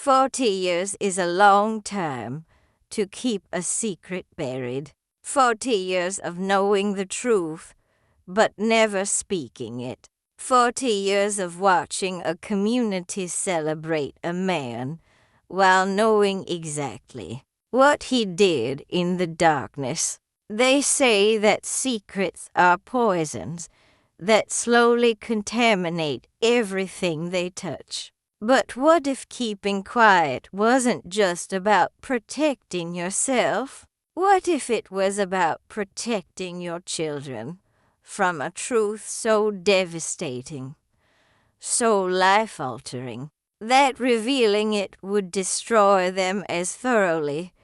40 years is a long time to keep a secret buried. 40 years of knowing the truth, but never speaking it. 40 years of watching a community celebrate a man while knowing exactly what he did in the darkness. They say that secrets are poisons that slowly contaminate everything they touch. But what if keeping quiet wasn't just about protecting yourself? What if it was about protecting your children from a truth so devastating, so life-altering, that revealing it would destroy them as thoroughly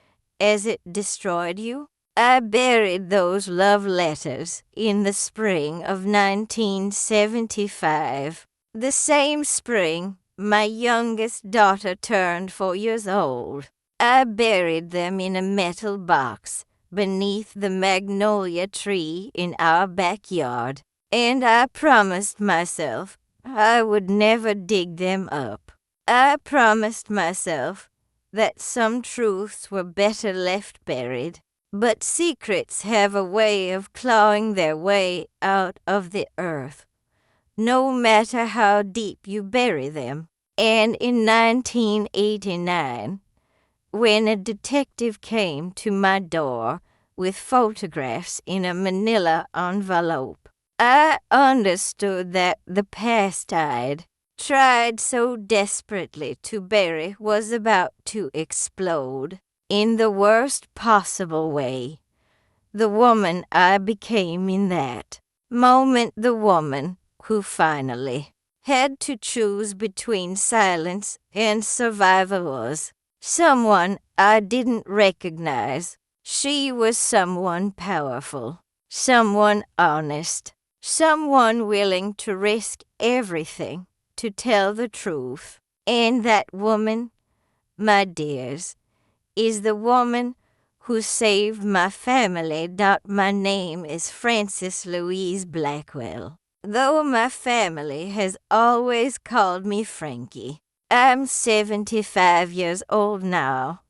as it destroyed you? I buried those love letters in the spring of 1975, the same spring my youngest daughter turned 4 years old. I buried them in a metal box beneath the magnolia tree in our backyard, and I promised myself I would never dig them up. I promised myself that some truths were better left buried, but secrets have a way of clawing their way out of the earth, no matter how deep you bury them. And in 1989, when a detective came to my door with photographs in a manila envelope, I understood that the past I'd tried so desperately to bury was about to explode in the worst possible way. The woman I became in that moment, the woman who finally had to choose between silence and survival, was someone I didn't recognize. She was someone powerful, someone honest, someone willing to risk everything to tell the truth. And that woman, my dears, is the woman who saved my family. My name is Frances Louise Blackwell, though my family has always called me Frankie. I'm 75 years old now,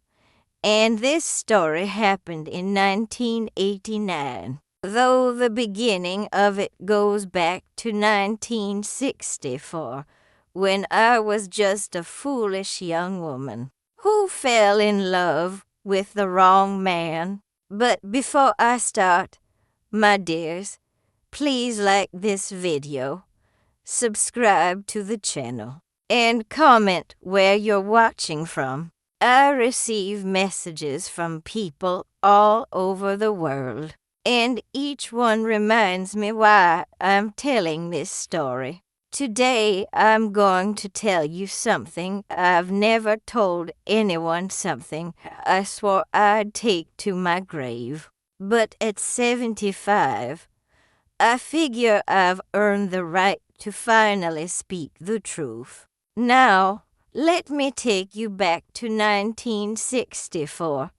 and this story happened in 1989, though the beginning of it goes back to 1964, when I was just a foolish young woman who fell in love with the wrong man. But before I start, my dears, please like this video, subscribe to the channel, and comment where you're watching from. I receive messages from people all over the world, and each one reminds me why I'm telling this story. Today, I'm going to tell you something I've never told anyone, something I swore I'd take to my grave. But at 75, I figure I've earned the right to finally speak the truth. Now, let me take you back to 1964,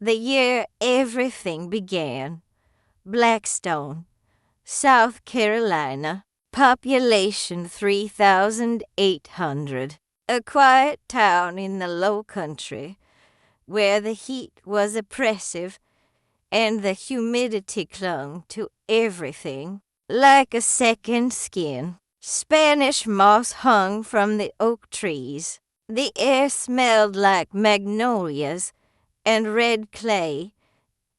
the year everything began. Blackstone, South Carolina. Population 3,800. A quiet town in the low country where the heat was oppressive and the humidity clung to everything like a second skin. Spanish moss hung from the oak trees. The air smelled like magnolias and red clay,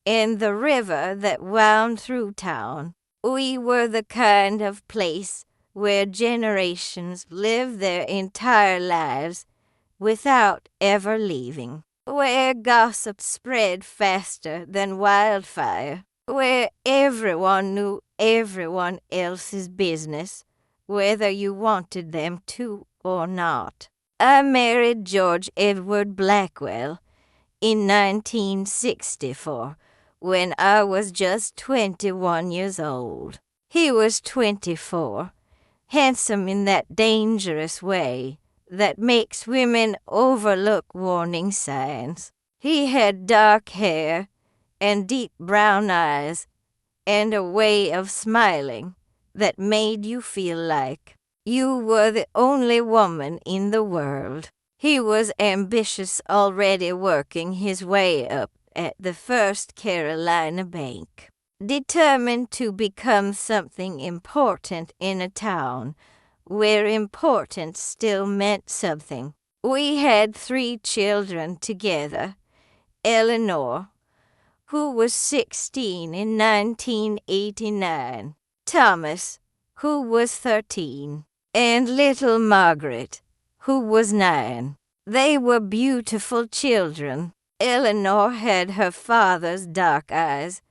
and the river that wound through town. We were the kind of place where generations live their entire lives without ever leaving, where gossip spread faster than wildfire, where everyone knew everyone else's business, whether you wanted them to or not. I married George Edward Blackwell in 1964. When I was just 21 years old. He was 24, handsome in that dangerous way that makes women overlook warning signs. He had dark hair and deep brown eyes and a way of smiling that made you feel like you were the only woman in the world. He was ambitious, already working his way up at the First Carolina Bank, determined to become something important in a town where importance still meant something. We had 3 children together: Eleanor, who was 16 in 1989, Thomas, who was 13, and little Margaret, who was 9. They were beautiful children. Eleanor had her father's dark eyes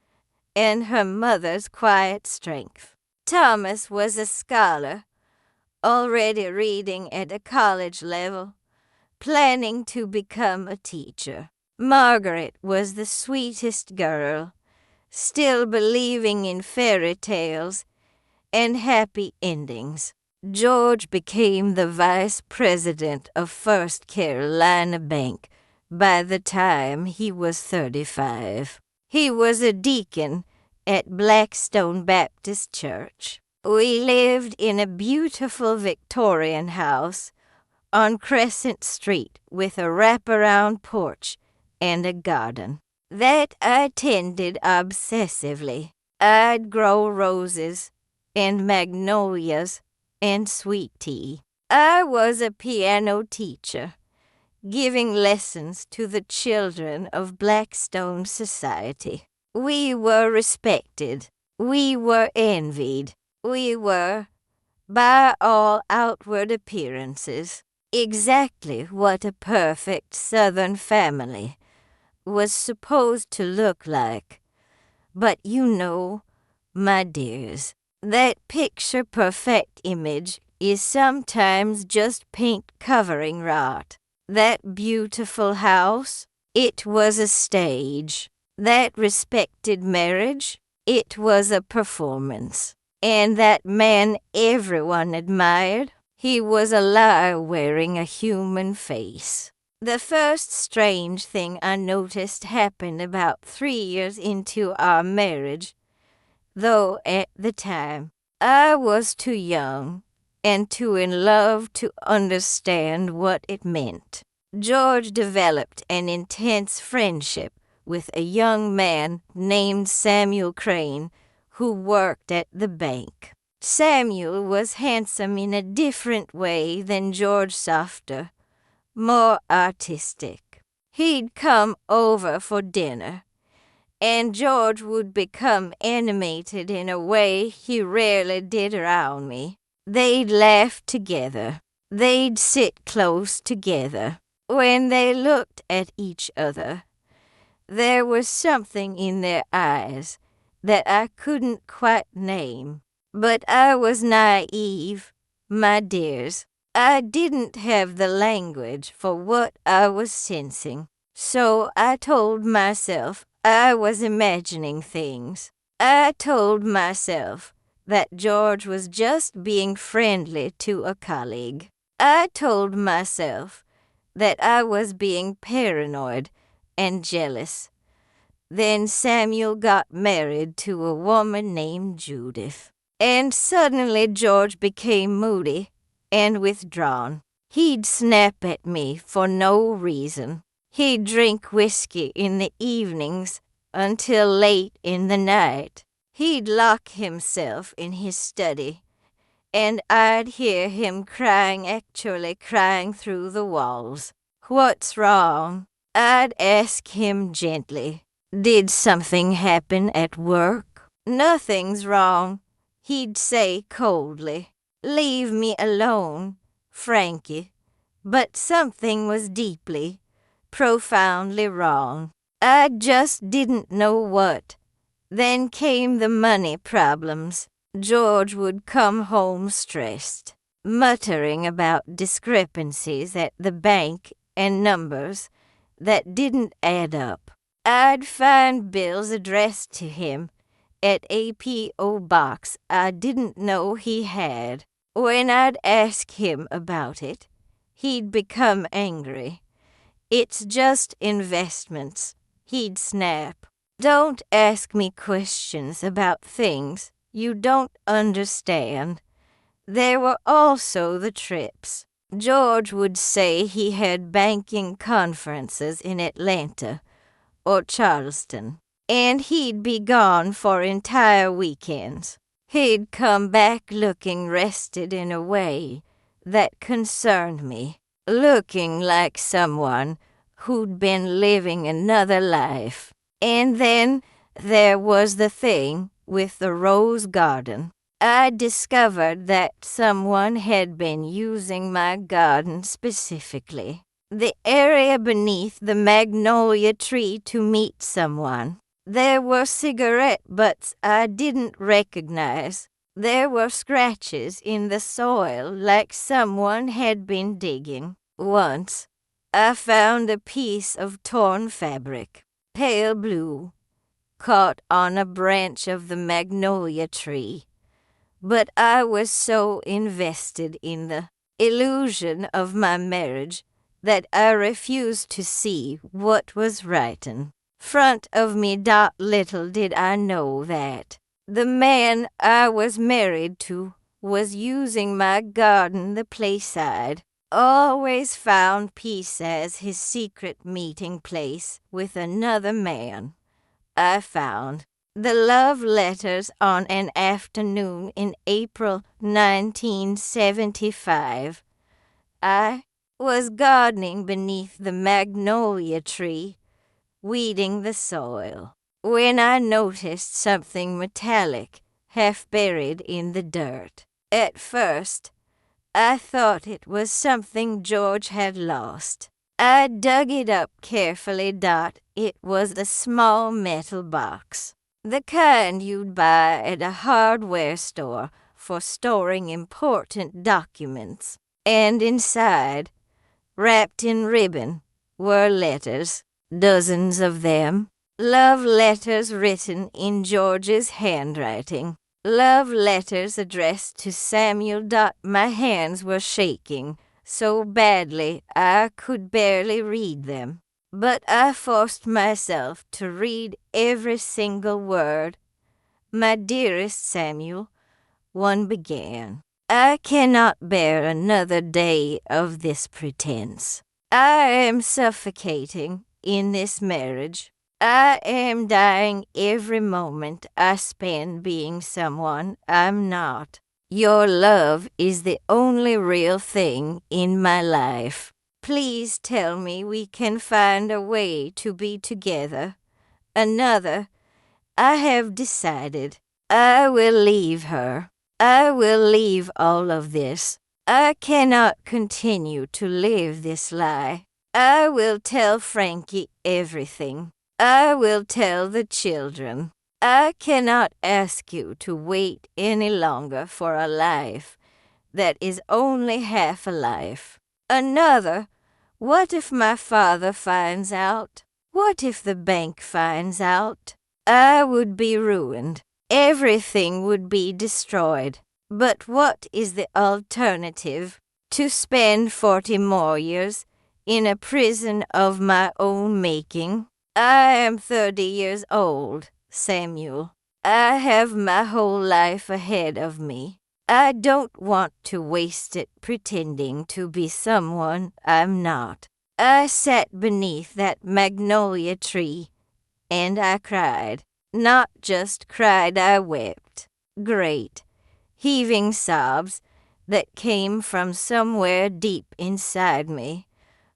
and her mother's quiet strength. Thomas was a scholar, already reading at a college level, planning to become a teacher. Margaret was the sweetest girl, still believing in fairy tales and happy endings. George became the vice president of First Carolina Bank by the time he was 35. He was a deacon at Blackstone Baptist Church. We lived in a beautiful Victorian house on Crescent Street with a wraparound porch and a garden that I tended obsessively. I'd grow roses and magnolias and sweet tea. I was a piano teacher, giving lessons to the children of Blackstone society. We were respected. We were envied. We were, by all outward appearances, exactly what a perfect Southern family was supposed to look like. But you know, my dears, that picture-perfect image is sometimes just paint covering rot. That beautiful house, it was a stage. That respected marriage, it was a performance. And that man everyone admired, he was a lie wearing a human face. The first strange thing I noticed happened about 3 years into our marriage, though at the time I was too young and too in love to understand what it meant. George developed an intense friendship with a young man named Samuel Crane, who worked at the bank. Samuel was handsome in a different way than George, softer, more artistic. He'd come over for dinner, and George would become animated in a way he rarely did around me. They'd laugh together. They'd sit close together. When they looked at each other, there was something in their eyes that I couldn't quite name. But I was naive, my dears. I didn't have the language for what I was sensing. So I told myself I was imagining things. I told myself that George was just being friendly to a colleague. I told myself that I was being paranoid and jealous. Then Samuel got married to a woman named Judith. And suddenly George became moody and withdrawn. He'd snap at me for no reason. He'd drink whiskey in the evenings until late in the night. He'd lock himself in his study, and I'd hear him crying, actually crying through the walls. "What's wrong?" I'd ask him gently. "Did something happen at work?" "Nothing's wrong," he'd say coldly. "Leave me alone, Frankie." But something was deeply, profoundly wrong. I just didn't know what. Then came the money problems. George would come home stressed, muttering about discrepancies at the bank and numbers that didn't add up. I'd find bills addressed to him at a P.O. box I didn't know he had. When I'd ask him about it, he'd become angry. "It's just investments," he'd snap. "Don't ask me questions about things you don't understand." There were also the trips. George would say he had banking conferences in Atlanta or Charleston, and he'd be gone for entire weekends. He'd come back looking rested in a way that concerned me, looking like someone who'd been living another life. And then there was the thing with the rose garden. I discovered that someone had been using my garden specifically, the area beneath the magnolia tree, to meet someone. There were cigarette butts I didn't recognize. There were scratches in the soil like someone had been digging. Once, I found a piece of torn fabric, pale blue, caught on a branch of the magnolia tree. But I was so invested in the illusion of my marriage that I refused to see what was written front of me. Little did I know that the man I was married to was using my garden, the playside. Always found peace as his secret meeting place with another man. I found the love letters on an afternoon in April 1975. I was gardening beneath the magnolia tree, weeding the soil, when I noticed something metallic half buried in the dirt. At first, I thought it was something George had lost. I dug it up carefully. It was a small metal box, the kind you'd buy at a hardware store for storing important documents. And inside, wrapped in ribbon, were letters, dozens of them. Love letters written in George's handwriting. Love letters addressed to Samuel. My hands were shaking so badly I could barely read them, but I forced myself to read every single word. My dearest Samuel, one began, I cannot bear another day of this pretense. I am suffocating in this marriage. I am dying every moment I spend being someone I'm not. Your love is the only real thing in my life. Please tell me we can find a way to be together. Another, I have decided. I will leave her. I will leave all of this. I cannot continue to live this lie. I will tell Frankie everything. I will tell the children. I cannot ask you to wait any longer for a life that is only half a life. Another, what if my father finds out? What if the bank finds out? I would be ruined. Everything would be destroyed. But what is the alternative? To spend 40 more years in a prison of my own making? I am 30 years old, Samuel. I have my whole life ahead of me. I don't want to waste it pretending to be someone I'm not. I sat beneath that magnolia tree, and I cried. Not just cried, I wept. Great, heaving sobs that came from somewhere deep inside me,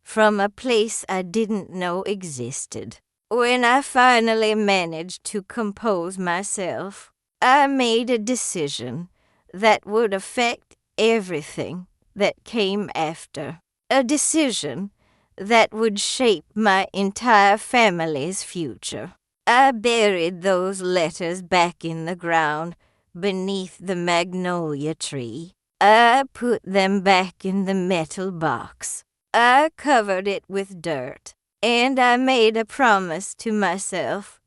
from a place I didn't know existed. When I finally managed to compose myself, I made a decision that would affect everything that came after. A decision that would shape my entire family's future. I buried those letters back in the ground beneath the magnolia tree. I put them back in the metal box. I covered it with dirt, and I made a promise to myself.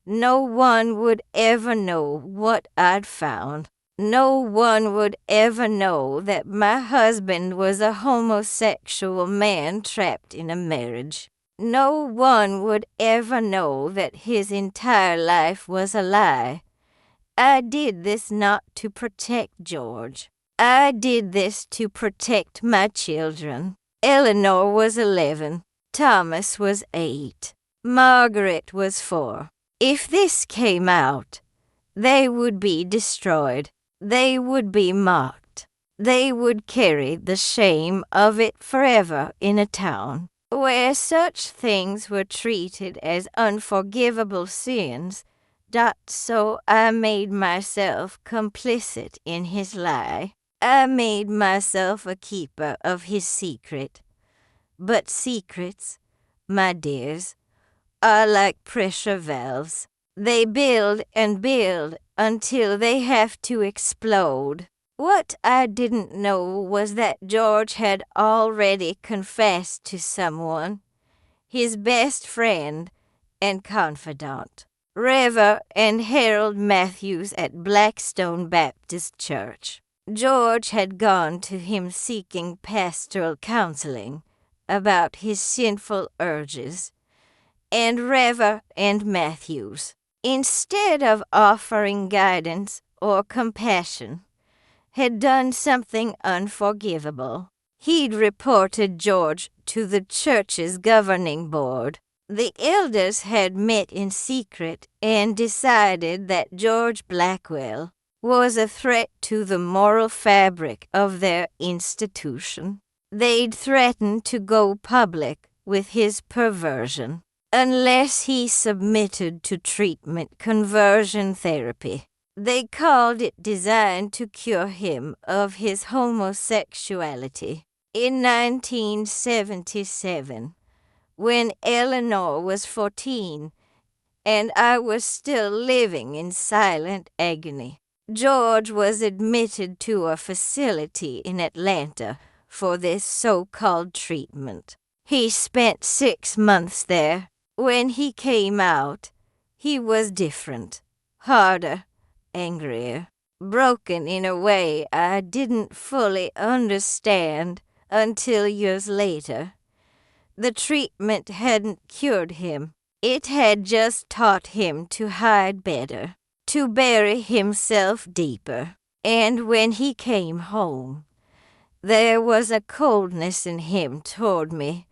No one would ever know what I'd found. No one would ever know that my husband was a homosexual man trapped in a marriage. No one would ever know that his entire life was a lie. I did this not to protect George. I did this to protect my children. Eleanor was 11. Thomas was 8. Margaret was 4. If this came out, they would be destroyed. They would be mocked. They would carry the shame of it forever in a town where such things were treated as unforgivable sins. So I made myself complicit in his lie. I made myself a keeper of his secret. But secrets, my dears, are like pressure valves. They build and build until they have to explode. What I didn't know was that George had already confessed to someone, his best friend and confidant, Reverend Harold Matthews at Blackstone Baptist Church. George had gone to him seeking pastoral counseling about his sinful urges, and Reverend Matthews, instead of offering guidance or compassion, had done something unforgivable. He'd reported George to the church's governing board. The elders had met in secret and decided that George Blackwell was a threat to the moral fabric of their institution. They'd threatened to go public with his perversion unless he submitted to treatment conversion therapy. They called it designed to cure him of his homosexuality. In 1977, when Eleanor was 14 and I was still living in silent agony, George was admitted to a facility in Atlanta for this so-called treatment. He spent 6 months there. When he came out, he was different, harder, angrier, broken in a way I didn't fully understand until years later. The treatment hadn't cured him. It had just taught him to hide better, to bury himself deeper. And when he came home, there was a coldness in him toward me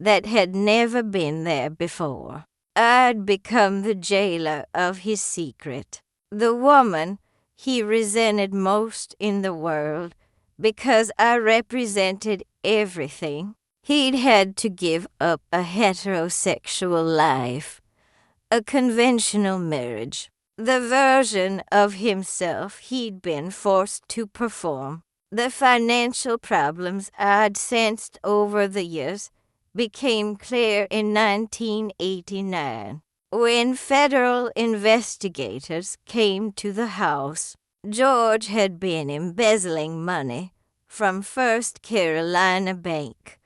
that had never been there before. I'd become the jailer of his secret, the woman he resented most in the world because I represented everything. He'd had to give up a heterosexual life, a conventional marriage, the version of himself he'd been forced to perform. The financial problems I'd sensed over the years became clear in 1989 when federal investigators came to the house. George had been embezzling money from First Carolina Bank,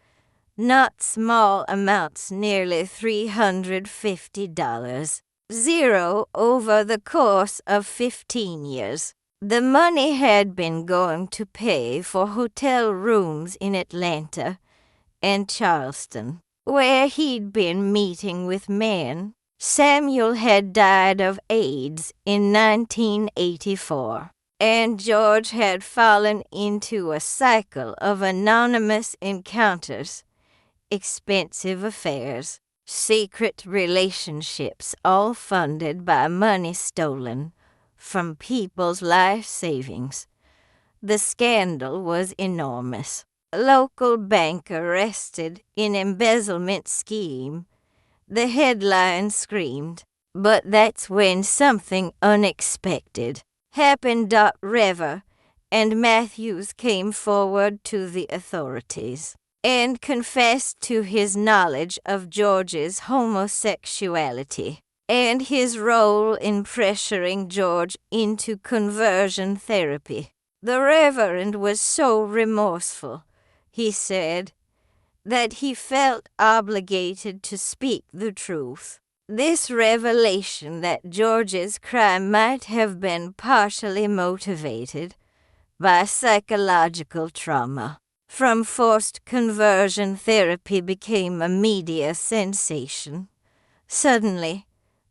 not small amounts, nearly $350, zero over the course of 15 years. The money had been going to pay for hotel rooms in Atlanta and Charleston, where he'd been meeting with men. Samuel had died of AIDS in 1984, and George had fallen into a cycle of anonymous encounters, expensive affairs, secret relationships, all funded by money stolen from people's life savings. The scandal was enormous. Local bank arrested in embezzlement scheme. The headline screamed, but that's when something unexpected happened. Rever and Matthews came forward to the authorities and confessed to his knowledge of George's homosexuality and his role in pressuring George into conversion therapy. The Reverend was so remorseful, he said, that he felt obligated to speak the truth. This revelation that George's crime might have been partially motivated by psychological trauma from forced conversion therapy became a media sensation. Suddenly,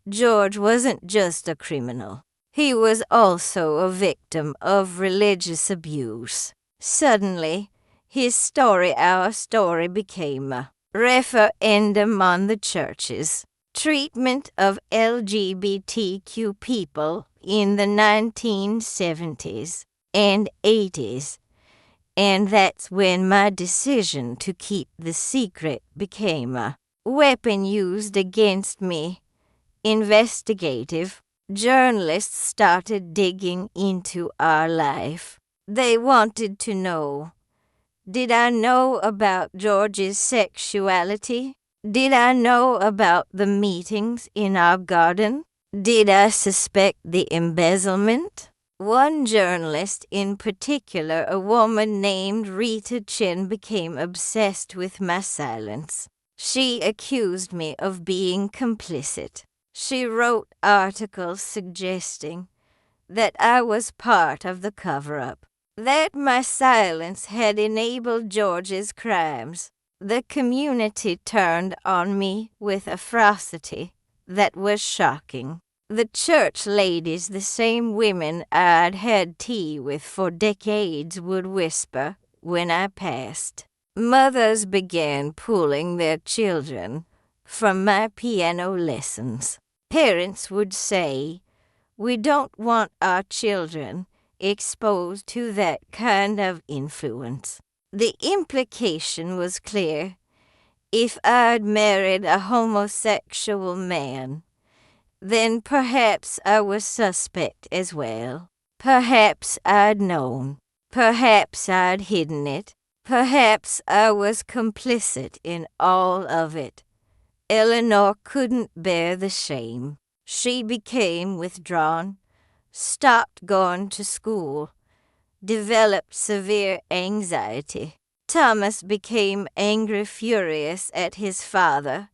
George wasn't just a criminal. He was also a victim of religious abuse. Suddenly, his story, our story, became a referendum on the church's treatment of LGBTQ people in the 1970s and 80s. And that's when my decision to keep the secret became a weapon used against me. Investigative journalists started digging into our life. They wanted to know, did I know about George's sexuality? Did I know about the meetings in our garden? Did I suspect the embezzlement? One journalist in particular, a woman named Rita Chin, became obsessed with my silence. She accused me of being complicit. She wrote articles suggesting that I was part of the cover-up, that my silence had enabled George's crimes. The community turned on me with a ferocity that was shocking. The church ladies, the same women I'd had tea with for decades, would whisper when I passed. Mothers began pulling their children from my piano lessons. Parents would say, "We don't want our children exposed to that kind of influence." The implication was clear. If I'd married a homosexual man, then perhaps I was suspect as well. Perhaps I'd known. Perhaps I'd hidden it. Perhaps I was complicit in all of it. Eleanor couldn't bear the shame. She became withdrawn, stopped going to school, developed severe anxiety. Thomas became angry, furious at his father,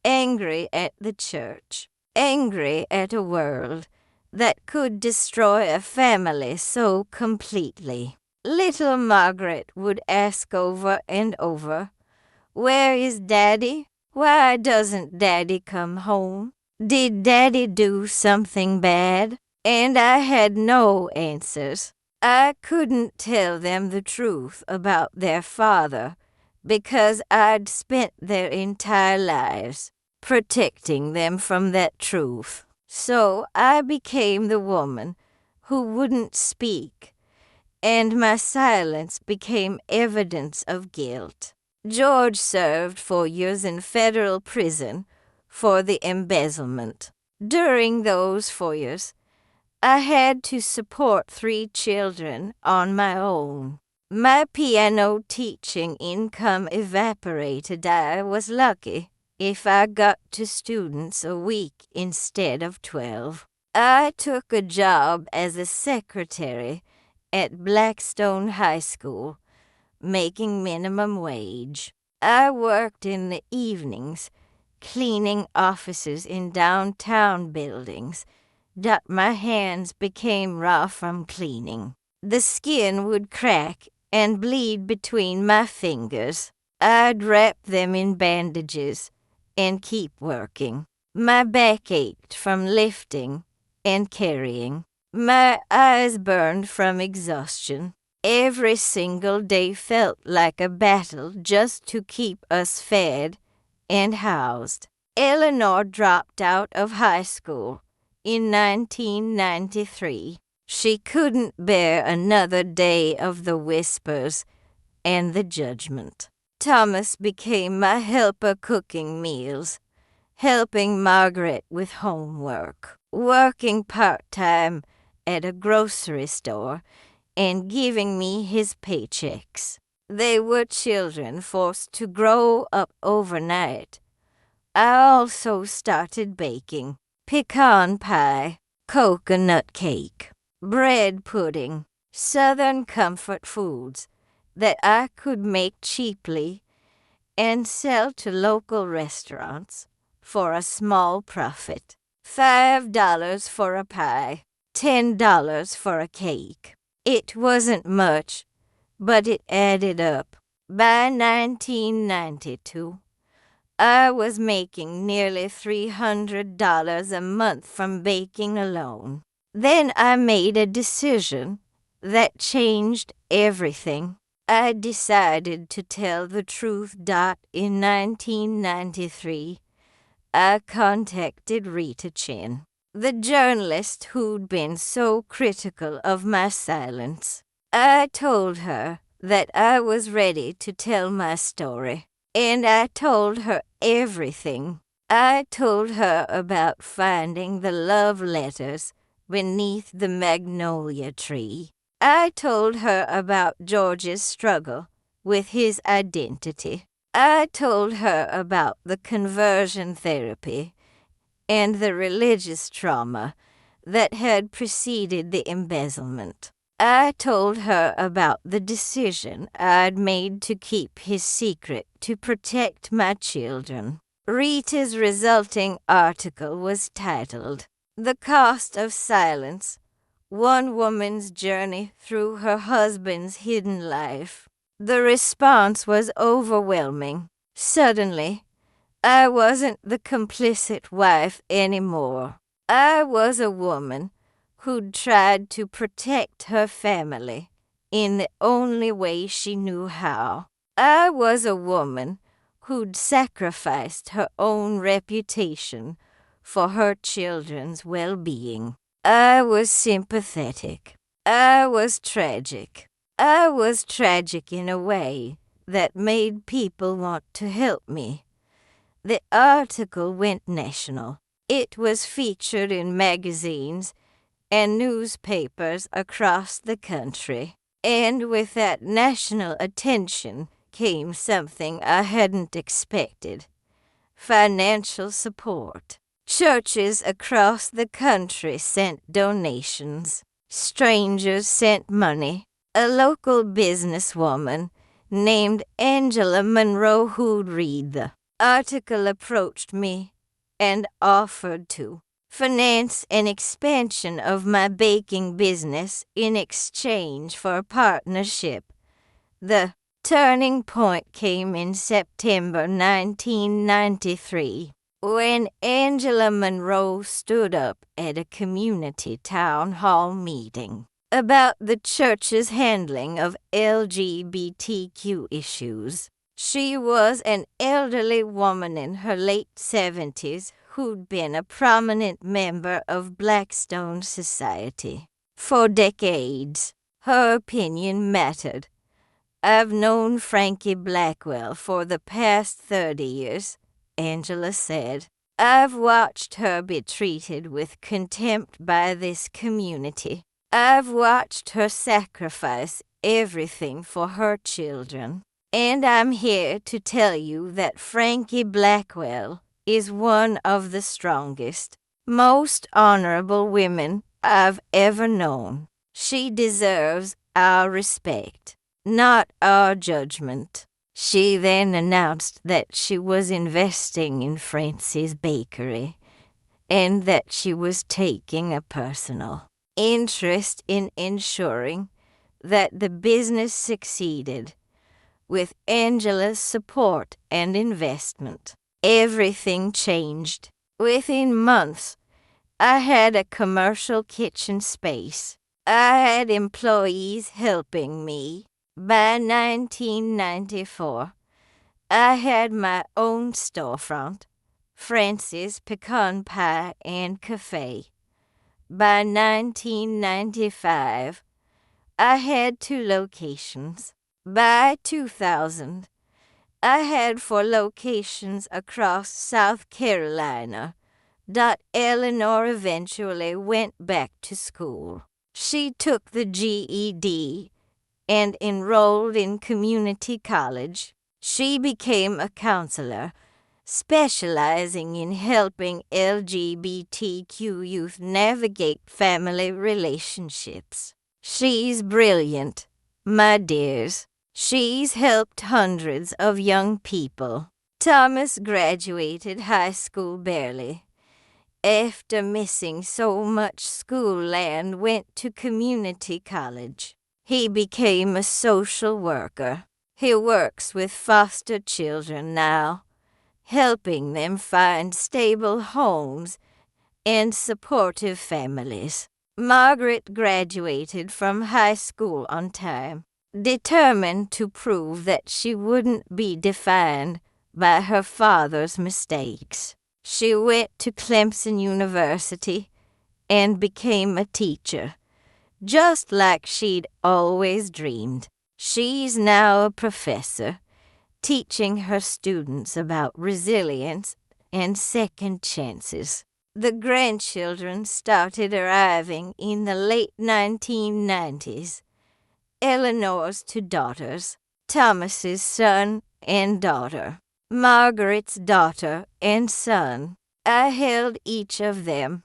angry at the church, angry at a world that could destroy a family so completely. Little Margaret would ask over and over, "Where is Daddy? Why doesn't Daddy come home? Did Daddy do something bad?" And I had no answers. I couldn't tell them the truth about their father because I'd spent their entire lives protecting them from that truth. So I became the woman who wouldn't speak, and my silence became evidence of guilt. George served 4 years in federal prison for the embezzlement. During those 4 years, I had to support 3 children on my own. My piano teaching income evaporated. I was lucky if I got 2 students a week instead of 12. I took a job as a secretary at Blackstone High School, making minimum wage. I worked in the evenings, cleaning offices in downtown buildings that my hands became raw from cleaning. The skin would crack and bleed between my fingers. I'd wrap them in bandages and keep working. My back ached from lifting and carrying. My eyes burned from exhaustion. Every single day felt like a battle just to keep us fed and housed. Eleanor dropped out of high school in 1993. She couldn't bear another day of the whispers and the judgment. Thomas became my helper cooking meals, helping Margaret with homework, working part-time at a grocery store, and giving me his paychecks. They were children forced to grow up overnight. I also started baking pecan pie, coconut cake, bread pudding, Southern comfort foods that I could make cheaply and sell to local restaurants for a small profit. $5 for a pie, $10 for a cake. It wasn't much, but it added up. By 1992, I was making nearly $300 a month from baking alone. Then I made a decision that changed everything. I decided to tell the truth. In 1993, I contacted Rita Chin, the journalist who'd been so critical of my silence. I told her that I was ready to tell my story, and I told her everything. I told her about finding the love letters beneath the magnolia tree. I told her about George's struggle with his identity. I told her about the conversion therapy and the religious trauma that had preceded the embezzlement. I told her about the decision I'd made to keep his secret to protect my children. Rita's resulting article was titled, "The Cost of Silence: One Woman's Journey Through Her Husband's Hidden Life." The response was overwhelming. Suddenly, I wasn't the complicit wife anymore. I was a woman who'd tried to protect her family in the only way she knew how. I was a woman who'd sacrificed her own reputation for her children's well-being. I was sympathetic. I was tragic. I was tragic in a way that made people want to help me. The article went national. It was featured in magazines and newspapers across the country. And with that national attention came something I hadn't expected: financial support. Churches across the country sent donations. Strangers sent money. A local businesswoman named Angela Monroe, who'd read the article, approached me and offered to finance an expansion of my baking business in exchange for a partnership. The turning point came in September 1993, when Angela Monroe stood up at a community town hall meeting about the church's handling of LGBTQ issues. She was an elderly woman in her late 70s who'd been a prominent member of Blackstone Society for decades. Her opinion mattered. "I've known Frankie Blackwell for the past 30 years, Angela said. "I've watched her be treated with contempt by this community. I've watched her sacrifice everything for her children. And I'm here to tell you that Frankie Blackwell is one of the strongest, most honorable women I've ever known. She deserves our respect, not our judgment." She then announced that she was investing in Francie's bakery and that she was taking a personal interest in ensuring that the business succeeded. With Angela's support and investment, everything changed. Within months, I had a commercial kitchen space. I had employees helping me. By 1994, I had my own storefront, Francie's Pecan Pie and Cafe. By 1995, I had 2 locations. By 2000, I had 4 locations across South Carolina. Eleanor eventually went back to school. She took the GED and enrolled in community college. She became a counselor, specializing in helping LGBTQ youth navigate family relationships. She's brilliant, my dears. She's helped hundreds of young people. Thomas graduated high school barely. After missing so much school land, went to community college. He became a social worker. He works with foster children now, helping them find stable homes and supportive families. Margaret graduated from high school on time, determined to prove that she wouldn't be defined by her father's mistakes. She went to Clemson University and became a teacher, just like she'd always dreamed. She's now a professor, teaching her students about resilience and second chances. The grandchildren started arriving in the late 1990s. Eleanor's two daughters, Thomas's son and daughter, Margaret's daughter and son. I held each of them,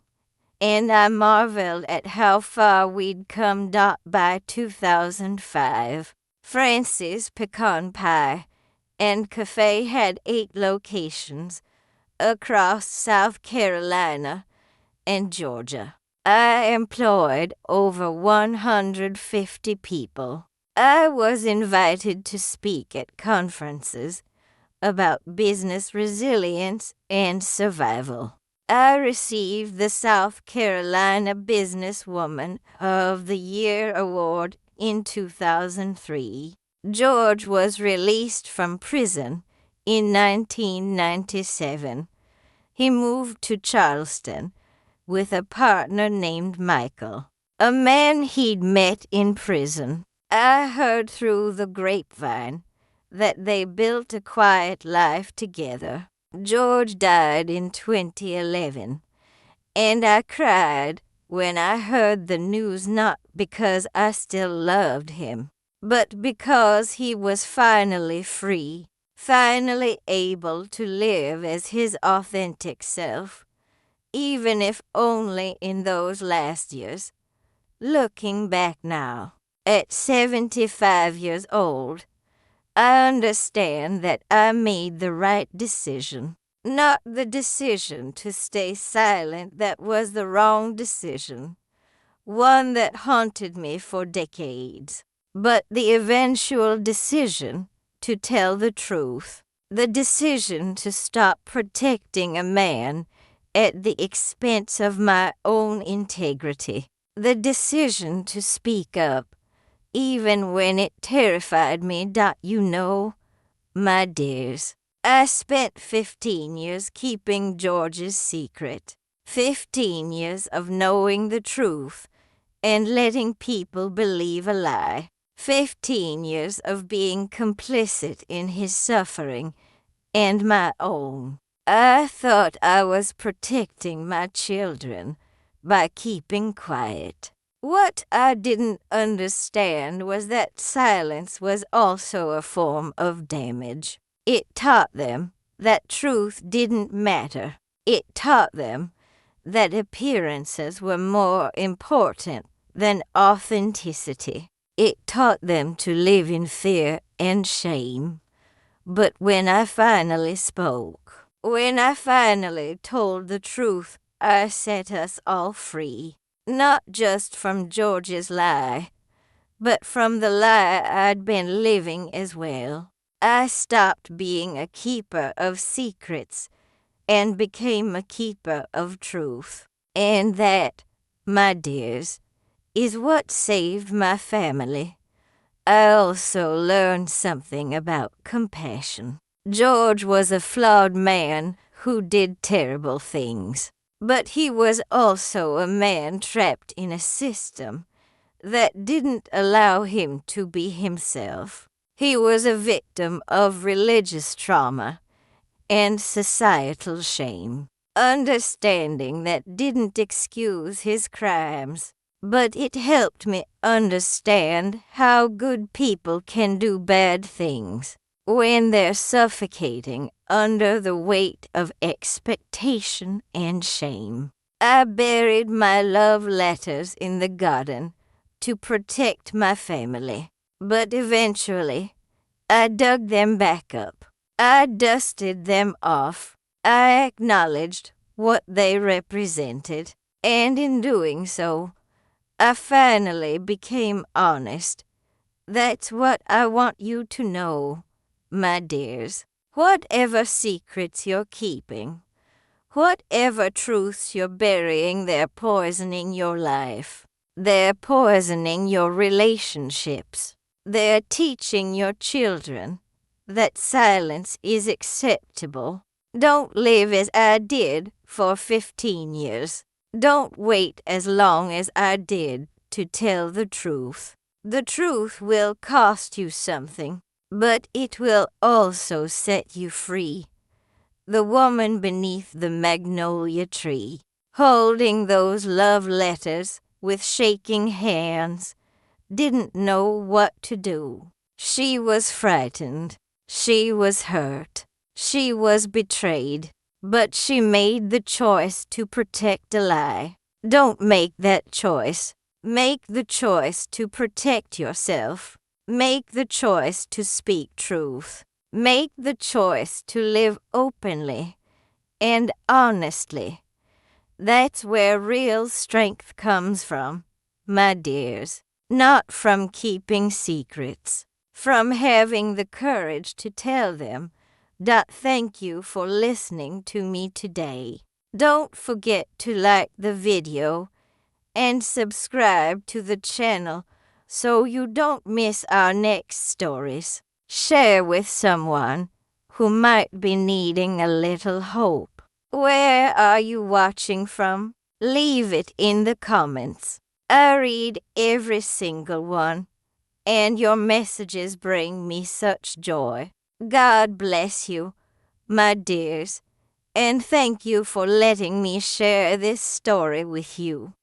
and I marveled at how far we'd come by 2005. Francis Pecan Pie and Cafe had 8 locations across South Carolina and Georgia. I employed over 150 people. I was invited to speak at conferences about business resilience and survival. I received the South Carolina Businesswoman of the Year award in 2003. George was released from prison in 1997. He moved to Charleston with a partner named Michael, a man he'd met in prison. I heard through the grapevine that they built a quiet life together. George died in 2011, and I cried when I heard the news, not because I still loved him, but because he was finally free, finally able to live as his authentic self, even if only in those last years. Looking back now, at 75 years old, I understand that I made the right decision. Not the decision to stay silent that was the wrong decision, one that haunted me for decades, but the eventual decision to tell the truth, the decision to stop protecting a man at the expense of my own integrity, the decision to speak up, even when it terrified me. You know, my dears, I spent 15 years keeping George's secret, 15 years of knowing the truth and letting people believe a lie, 15 years of being complicit in his suffering and my own. I thought I was protecting my children by keeping quiet. What I didn't understand was that silence was also a form of damage. It taught them that truth didn't matter. It taught them that appearances were more important than authenticity. It taught them to live in fear and shame. But when I finally spoke, when I finally told the truth, I set us all free. Not just from George's lie, but from the lie I'd been living as well. I stopped being a keeper of secrets and became a keeper of truth. And that, my dears, is what saved my family. I also learned something about compassion. George was a flawed man who did terrible things, but he was also a man trapped in a system that didn't allow him to be himself. He was a victim of religious trauma and societal shame. Understanding that didn't excuse his crimes, but it helped me understand how good people can do bad things when they're suffocating under the weight of expectation and shame. I buried my love letters in the garden to protect my family, but eventually I dug them back up. I dusted them off. I acknowledged what they represented, and in doing so, I finally became honest. That's what I want you to know, my dears. Whatever secrets you're keeping, Whatever truths you're burying, they're poisoning your life. They're poisoning your relationships. They're teaching your children that silence is acceptable. Don't live as I did for 15 years. Don't wait as long as I did to tell the truth. The truth will cost you something, but it will also set you free. The woman beneath the magnolia tree, holding those love letters with shaking hands, didn't know what to do. She was frightened. She was hurt. She was betrayed. But she made the choice to protect a lie. Don't make that choice. Make the choice to protect yourself. Make the choice to speak truth. Make the choice to live openly and honestly. That's where real strength comes from, my dears. Not from keeping secrets, from having the courage to tell them. Thank you for listening to me today. Don't forget to like the video and subscribe to the channel so you don't miss our next stories. Share with someone who might be needing a little hope. Where are you watching from? Leave it in the comments. I read every single one, and your messages bring me such joy. God bless you, my dears, and thank you for letting me share this story with you.